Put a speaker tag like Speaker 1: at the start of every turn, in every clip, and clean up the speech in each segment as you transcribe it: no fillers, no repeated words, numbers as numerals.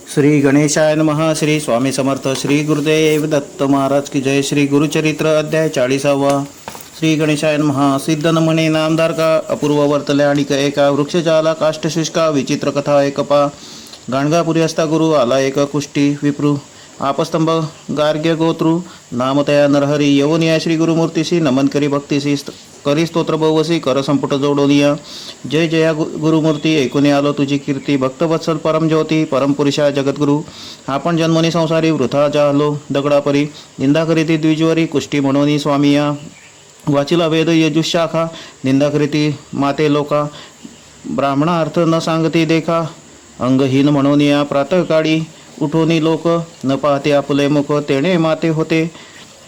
Speaker 1: श्री गणेशाय नमः. श्री स्वामी समर्थ. श्री गुरुदेव दत्त महाराज की जय. श्री गुरुचरित्र अध्याय 40. श्री गणेशाय नमः. सिद्धन म्हणे नामदार का अपूर्व वर्तले आणि एका वृक्षजाला काष्ठशुष्का विचित्र कथा ऐकपा. गाणगापुरी असता गुरु आला एक कुष्टी विप्रू आपस्तंभ गार्ग्य गोत्रु नामतया नरहरी येऊन या श्री गुरुमूर्तीशी नमन करी भक्तीशी करी स्तोत्र बहुवसी कर संपुट जोडोनिया. जय जया गुरुमूर्ती ऐकून आलो तुझी कीर्ती. भक्तवत्सल परमज्योती परमपुरुषा जगद्गुरु आपण जन्मनी संसारी वृथा जाहलो दगडापरी निंदा करीती द्विजवरी कुष्टी म्हणून स्वामिया. वाचिला वेद यजुशाखा निंदा करीती माते लोका. ब्राह्मणा अर्थ न सांगती देखा अंगहीन म्हणून या. प्रातःकाळी उठोनी लोक न पाहते आपले मुख तेणे माते होते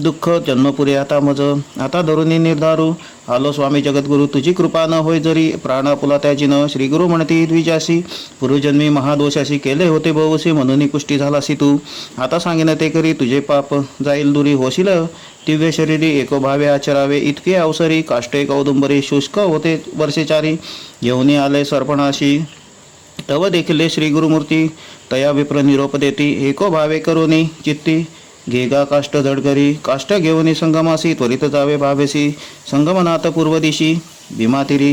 Speaker 1: दुःख जन्मपुरे आता मज. आता धरुनी निर्धारू आलो स्वामी जगद्गुरु तुझी कृपा न होय जरी प्राण पुला त्याजीन. श्रीगुरु म्हणती द्विजासी पूर्वजन्मी महादोषाशी केले होते बहुसी म्हणून कुष्टी झालासी तू. आता सांगेन ते करी तुझे पाप जाईल दुरी होशील दिव्य शरीरी एको भावे आचरावे. इतके अवसरी काष्टे कौदुंबरी शुष्क होते वर्षेचारी येऊनी आले सर्पणाशी. तव देखील श्री गुरुमूर्ती तया विप्र निरोप देती एको भावे करोनी चित्ती. घेगा काष्ट जडकरी काष्ट घेऊनी संगमासी त्वरित जावे भावेसी. संगमनाथ पूर्व दिशी भीमातिरी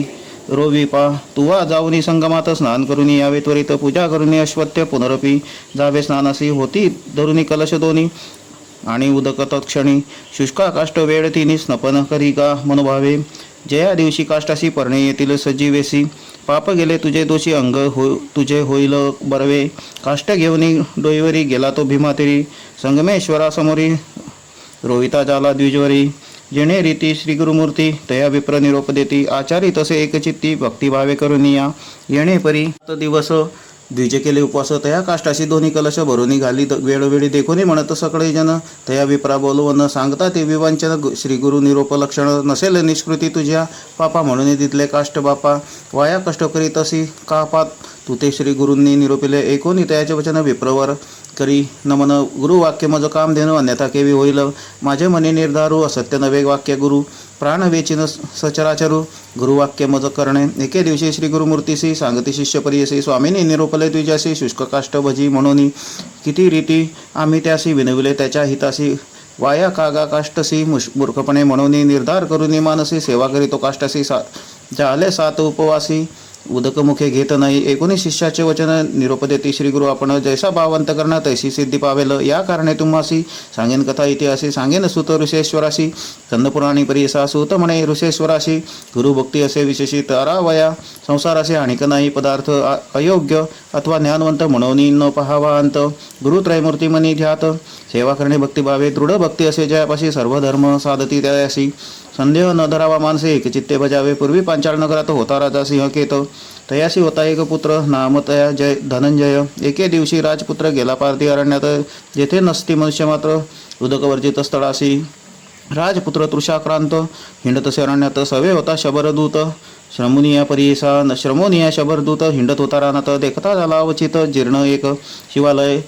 Speaker 1: रोविपा तुवा जाऊनी संगमात स्नान करुनी यावे त्वरित. पूजा करुनी अश्वत्य पुनरपी जावे स्नानासी. होती धरुनी कलश दोनी आणि उदक तत्क्षणी शुष्का काष्ट वेळ तिनी स्नपन करी का मनोभावे. जया दिवशी काष्टाशी पर्णे येतील सजीवेसी. पाप गेले तुझे दोषी अंग तुझे होईल बरवे. काष्ट घेऊनी डोईवरी गेला तो भीमातिरी संगमेश्वरा समोरी रोहिता जाला द्विजवरी. जेणे रीती श्री गुरुमूर्ती तया विप्र निरोप देती आचारी तसे एकचित्ती भक्तिभावे करून या. येणे परी दिवस द्विज केले उपवास तया काष्टाशी दोन्ही कलश भरुनी घाली वेळोवेळी देखोनी म्हणत सकळे जन. तया विप्रा बोलवून सांगता ते विवांचन श्री गुरु निरोप लक्षण नसेल निष्कृती तुझ्या पापा म्हणून तिथले काष्ट बापा. वाया कष्ट करीत असी का पात तू ते श्री गुरूंनी निरोपिले. ऐकोनी तयाचे वचन विप्रवर करी नमन. गुरुवाक्य मज काम देणं अन्यथा केवी होईल. माझे मने निर्धारू असत्य नवे वाक्य गुरु प्राण वेचिन सचराचरू. गुरुवाक्य मज करणे. एके दिवशी श्री गुरुमूर्तीशी सांगती शिष्य परियसी स्वामींनी निरोपले द्विजासी शुष्क काष्ट भजी म्हणून. किती रीती आम्ही त्यासी विनविले त्याच्या हितासी. वाया कागा काष्टसी मूर्खपणे म्हणून निर्धार करून मानसी. सेवा करीतो काष्टासी झाले 7 उपवासी उदक मुखे घेत नाही. 19 शिष्याचे वचन निरोप देती श्री गुरु आपण जैसा भावंत करणं तैसी सिद्धी पावेल. या कारणे तुम्हासी सांगेन कथा इतिहासी. सांगेन सुत ऋषेश्वराशी कंदपुराणी परियसा. सूत म्हणे ऋषेश्वराशी गुरुभक्ती असे विशेषी. तारावया संसाराशी आणिक नाही पदार्थ अयोग्य अथवा ज्ञानवंत म्हणून न पहावा अंत. गुरुत्रयमूर्ती मनी ध्यात सेवा करणे भक्तिभावे. दृढ भक्ती असे जयापाशी सर्व धर्म साधती त्यायासी. संदेह न धरावा मानसे एकचित्ते बजावे. पूर्वी पांचाळ नगरात होता राजा सिंहकेत तयासी होता एक पुत्र नाम तया जय धनंजय. एके दिवशी राजपुत्र गेला पार्थी अरण्यात जेथे नसती मनुष्य मात्र उदकवर्जित स्थळासी. राजपुत्र तृषाक्रांत हिंडतसे अरण्यात सवे होता शबरदूत श्रमुनिया परियसा. श्रमोनिया शबरदूत हिंडत होता रानात देखता झाला अवचित जीर्ण एक शिवालय.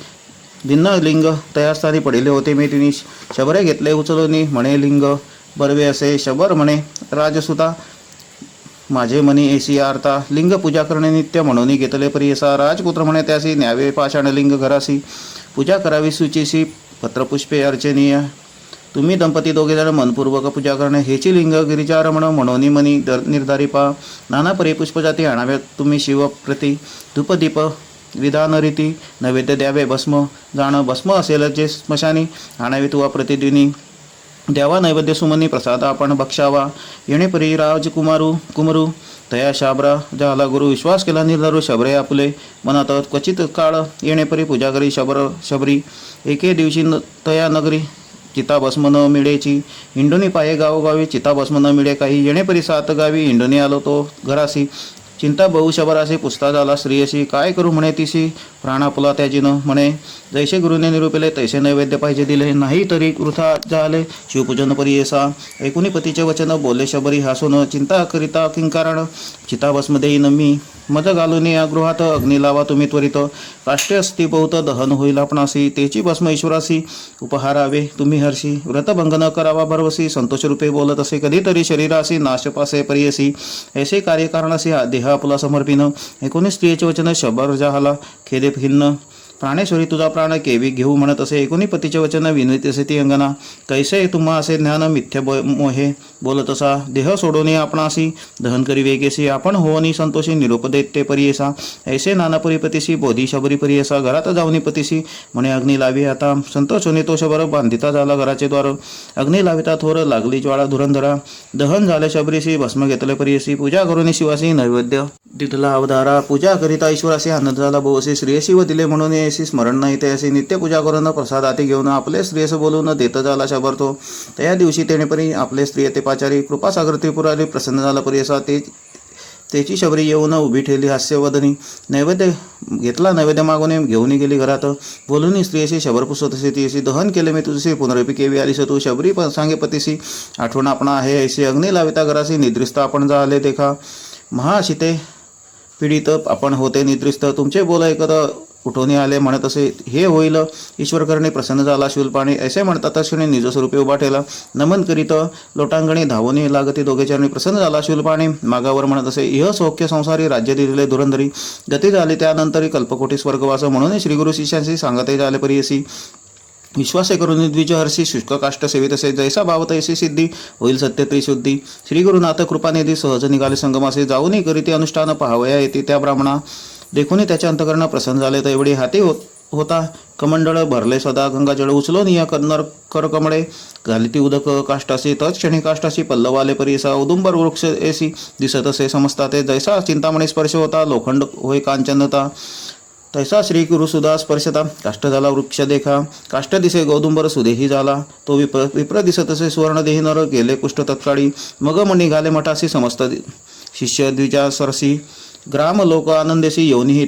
Speaker 1: भिन्न लिंग तयास्थानी पडिले होते मी तिने शबरे घेतले उचलूनी म्हणे लिंग बरवे असे. शबर म्हणे राजसुता माझे मनी ऐसी आरता. लिंग पूजा करणे नित्य म्हणून घेतले परियसा. राजपुत्र म्हणे त्यासी न्यावे पाषाण लिंग घरासी. पूजा करावी सुचीसी पत्रपुष्पे अर्चनीय. तुम्ही दंपती दोघे जण मनपूर्वक पूजा करणे हेची लिंग गिरिजारमण म्हणून मनी निर्धारी पा. नाना परी पुष्पजाती आणाव्यात तुम्ही शिवप्रती. धूपदीप विधान रीती नैवेद्य द्यावे भस्म जाणं भस्म असेल जे स्मशानी आणावे तुवा प्रतिदिनी. द्यावा नैवेद्य सुमनी प्रसाद आपण बक्षावा. येणेपरी कुमरू तया शाबरा झाला गुरु. विश्वास केला निर्धारू शबरे आपुले मनात क्वचित काळ येणेपरी पूजा करी शबरी. एके दिवशी तया नगरी चिताभस्म न मिळेची. हिंडोनी पाये गावोगावी चिताभस्म न मिळे काही. येणेपरी 7 गावी हिंडोनी आलो तो घरासी. चिंता बहु शबरासी पुसता झाला स्त्रियशी. काय करू म्हणे तिसी प्राणापुला त्याजीनं. म्हणे जैसे गुरुने निरूपिले तैसे नैवेद्य पाहिजे दिले नाही तरी वृथा झाले शिवपूजन परियसा. ऐकुनी पतीचे वचन बोलले शबरी हसून. चिंता करिता किंकारण चिताभस्म देईन मी. मज घालून या गृहात अग्नी लावा तुम्ही त्वरित. काष्टे असती बहुत दहन होईल आपणासी. तेची भस्म ईश्वरासी उपहारावे तुम्ही हर्षी. व्रतभंग न करावा भरवसी. संतोष रूपे बोलत असे कधीतरी शरीरासी नाश पासे परियसी. ऐसे कार्यकारणासी देह आपला समर्पिन. 19 स्त्रियेचे वचन शबर झाला खेदे खिन्न. प्राणेश्वरी तुझा प्राण केवी घेऊ म्हणत असे. एकोणी पतीचे वचन विनवित असे ती अंगना. कैसे तुम्हा असे ज्ञान मिथ्य मोहे बोलत असा. देह सोडोनी आपणासी दहन करी वेगेसी. आपण होनी संतोषी निरोप देत ते परियेसा. ऐसे नानापुरी पतीसी बोधी शबरी परियेसा. घरात जाऊनी पतीसी म्हणे अग्नी लावी आता. संतोष होणे तो शबर बांधिता झाला घराचे द्वार. अग्नी लाविता थोर लागली ज्वाळा धुरंधरा. दहन झाले शबरीसी भस्म घेतले परियसी. पूजा करून शिवासी नैवेद्य दिठला अवधारा. पूजा करिता ईश्वराशी आनंद झाला बहुसी. श्रेयसी व दिले म्हणून येसी स्मरण नाही ते असे. नित्य पूजा करून प्रसाद हाती घेऊन आपले श्रेयस बोलून देत झाला शबर तो. त्या दिवशी तेणे परी आपले स्त्रिय ते पाचारी. कृपासागर त्रिपुरारी प्रसन्न झाला परियसा. त्याची शबरी येऊन उभी ठेवली हास्यवदनी. नैवेद्य घेतला नैवेद्य मागून घेऊन गेली घरात. बोलून स्त्रियशी शबर पुसत असे ती. दहन केले मी तुझशी पुनरपी केवी आलीस तू. शबरी सांगे पतीसी आठवण आपण आहे ऐशी. अग्नी लाविता घरासी निद्रिस्त आपण झाले देखा. महाशिते पीडित आपण होते निद्रिस्त. तुमचे बोल ऐकत उठवणे आले म्हणत असे. हे होईल ईश्वर करणे प्रसन्न झाला शूलपाणी. ऐसे म्हणतात तक्षणी निज स्वरूपे उभा ठेला. नमन करीत लोटांगणी धावणे लागती दोघे चरणी. प्रसन्न झाला शूलपाणी मागावर म्हणत असे. इह सौख्य संसारी राज्य दिले धुरंधरी. गती झाली त्यानंतरी कल्पकोटी स्वर्गवास. म्हणून श्रीगुरु शिष्यांशी सांगते झाले परियसी. विश्वासे करून द्विज हर्षी शुष्क काष्ट सेवित असे. जैसा भाव तैसी सिद्धी होईल सत्य त्रिशुद्धी. श्रीगुरुनाथ कृपानिधी सहज निघाले संगमासे. जाऊनी करीते अनुष्ठान पाहावया येते त्या ब्राह्मणा. देखून त्याच्या अंतकरण प्रसन्न झाले. तर एवढी हाती होता कमंडळ भरले सदा गंगाजळ. उचलून या कन्नर करकमळे घाली ती उदक काष्टाशी. तत्क्षणी काष्टाशी पल्लवाले परिसा. औदुंबर वृक्ष एसी दिसत असे समजता ते. जैसा चिंतामणी स्पर्श होता लोखंड होय कांचनता. तैसा श्री गुरुसुधा स्पर्शता. काष्ट झाला वृक्ष देखा. काष्ट दिसे गौदुंबर सुदेही झाला. तो विप्र दिसत असे सुवर्ण देही नर गेले कुष्ठ तत्काळी. मग मणी घाले मठासी समस्त शिष्य द्विजा सरसी. ग्राम लोक आनंदेशी येऊनी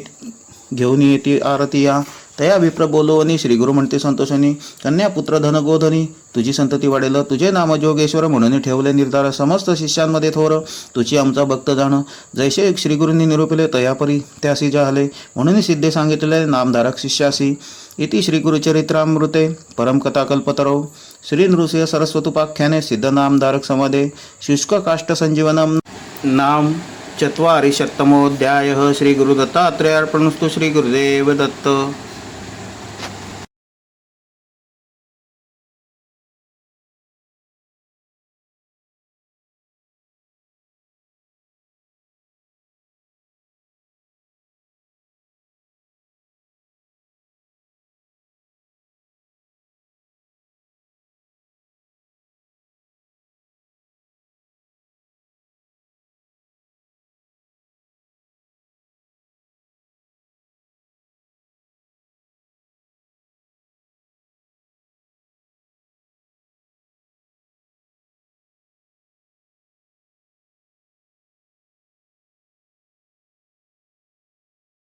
Speaker 1: घेऊन येती आरती या. तया विप्र बोलवणी श्रीगुरु म्हणते संतोषणी. कन्या पुत्र धन गोधनी तुझी संतती वाढेल. तुझे नाम जोगेश्वर म्हणून ठेवले निर्धार. समस्त शिष्यांमध्ये थोर तुझी आमचा भक्त जाण. जैसे श्रीगुरूंनी निरूपिले तयापरी त्यासी जाहले. म्हणून सिद्धे सांगितले नामधारक शिष्यासी. इति श्रीगुरुचरित्रामृते परमकथा कल्पतरो. श्री नृसिंह सरस्वतुपाख्याने सिद्ध नामधारक समाधे. शुष्क काष्ट संजीवनम नाम चत्वारिशतमोऽध्यायः. श्री गुरु दत्तात्रेयार्पणस्तु. श्री गुरुदेव दत्त.